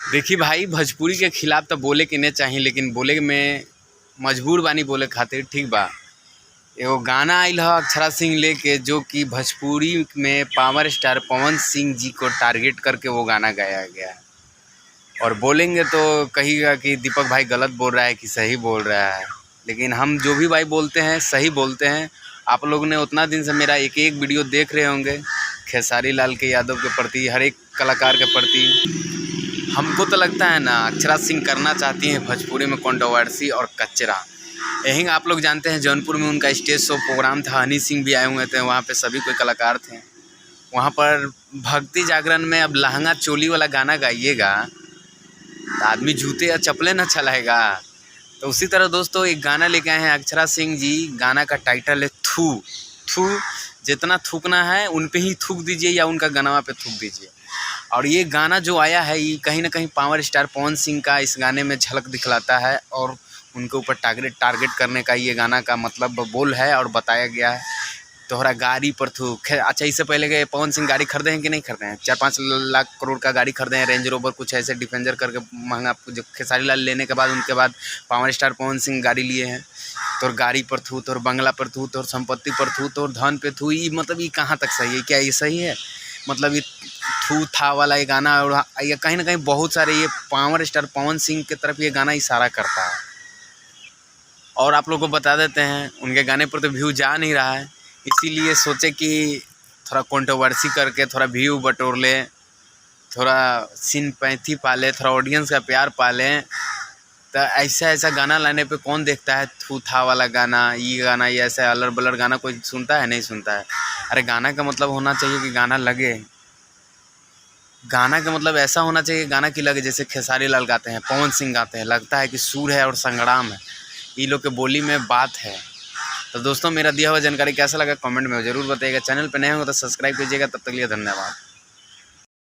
देखी भाई, भोजपुरी के खिलाफ तो बोले के नहीं चाहिए, लेकिन बोले में मजबूर बानी बोले खातिर। ठीक बा, एगो गाना आइल है अक्षरा सिंह लेके, जो कि भोजपुरी में पावर स्टार पवन सिंह जी को टारगेट करके वो गाना गाया गया है। और बोलेंगे तो कहिएगा कि दीपक भाई गलत बोल रहा है कि सही बोल रहा है, लेकिन हम जो भी भाई बोलते हैं सही बोलते हैं। आप लोग ने उतना दिन से मेरा एक एक वीडियो देख रहे होंगे खेसारी लाल के यादव के प्रति, हर एक कलाकार के प्रति। हमको तो लगता है ना, अक्षरा सिंह करना चाहती हैं भोजपुरी में कंट्रोवर्सी और कचरा। यही आप लोग जानते हैं, जौनपुर में उनका स्टेज शो प्रोग्राम था, हनी सिंह भी आए हुए थे, वहाँ पे सभी कोई कलाकार थे। वहाँ पर भक्ति जागरण में अब लहंगा चोली वाला गाना गाइएगा तो आदमी जूते या चप्पलें न चलाएगा। तो उसी तरह दोस्तों एक गाना लेके आए हैं अक्षरा सिंह जी। गाना का टाइटल है थू थू। जितना थूकना है उन पे ही थूक दीजिए या उनका गनवा पे थूक दीजिए। और ये गाना जो आया है, ये कहीं ना कहीं पावर स्टार पवन सिंह का इस गाने में झलक दिखलाता है, और उनके ऊपर टारगेट करने का ये गाना का मतलब बोल है और बताया गया है। तोहरा गाड़ी पर थूक। अच्छा, इससे पहले के पवन सिंह गाड़ी खरीदे हैं कि नहीं खरीदे हैं? 4-5 लाख करोड़ का गाड़ी खरीदे हैं, रेंज रोवर कुछ ऐसे डिफेंडर करके महंगा। जो खेसारी लाल लेने के बाद उनके बाद पावर स्टार पवन सिंह गाड़ी लिए हैं। तोर गाड़ी पर थू, तोर बंगला पर थू, तोर संपत्ति पर थू, तोर धन पे थू। ये मतलब ये कहाँ तक सही है? क्या ये सही है? मतलब ये थू था वाला ये गाना, और ये कहीं ना कहीं बहुत सारे ये पावर स्टार पवन सिंह की तरफ ये गाना इशारा करता है। और आप लोग को बता देते हैं, उनके गाने पर तो व्यू जा नहीं रहा है, इसीलिए सोचे कि थोड़ा कंट्रोवर्सी करके थोड़ा व्यू बटोर ले, थोड़ा सिंपैथी पाले, थोड़ा ऑडियंस का प्यार पाले। तो ऐसा गाना लाने पे कौन देखता है? थू था वाला गाना, ये गाना, ये ऐसा अलर बलर गाना कोई सुनता है? नहीं सुनता है। अरे गाना का मतलब होना चाहिए कि गाना लगे। गाना का मतलब ऐसा होना चाहिए गाना की लगे जैसे खेसारी लाल गाते हैं, पवन सिंह गाते हैं, लगता है कि सुर है और संग्राम है। ये लोग के बोली में बात है। तो दोस्तों, मेरा दिया हुआ जानकारी कैसा लगा कमेंट में ज़रूर बताइएगा। चैनल पर नए हो तो सब्सक्राइब कीजिएगा। तब तक के लिए धन्यवाद।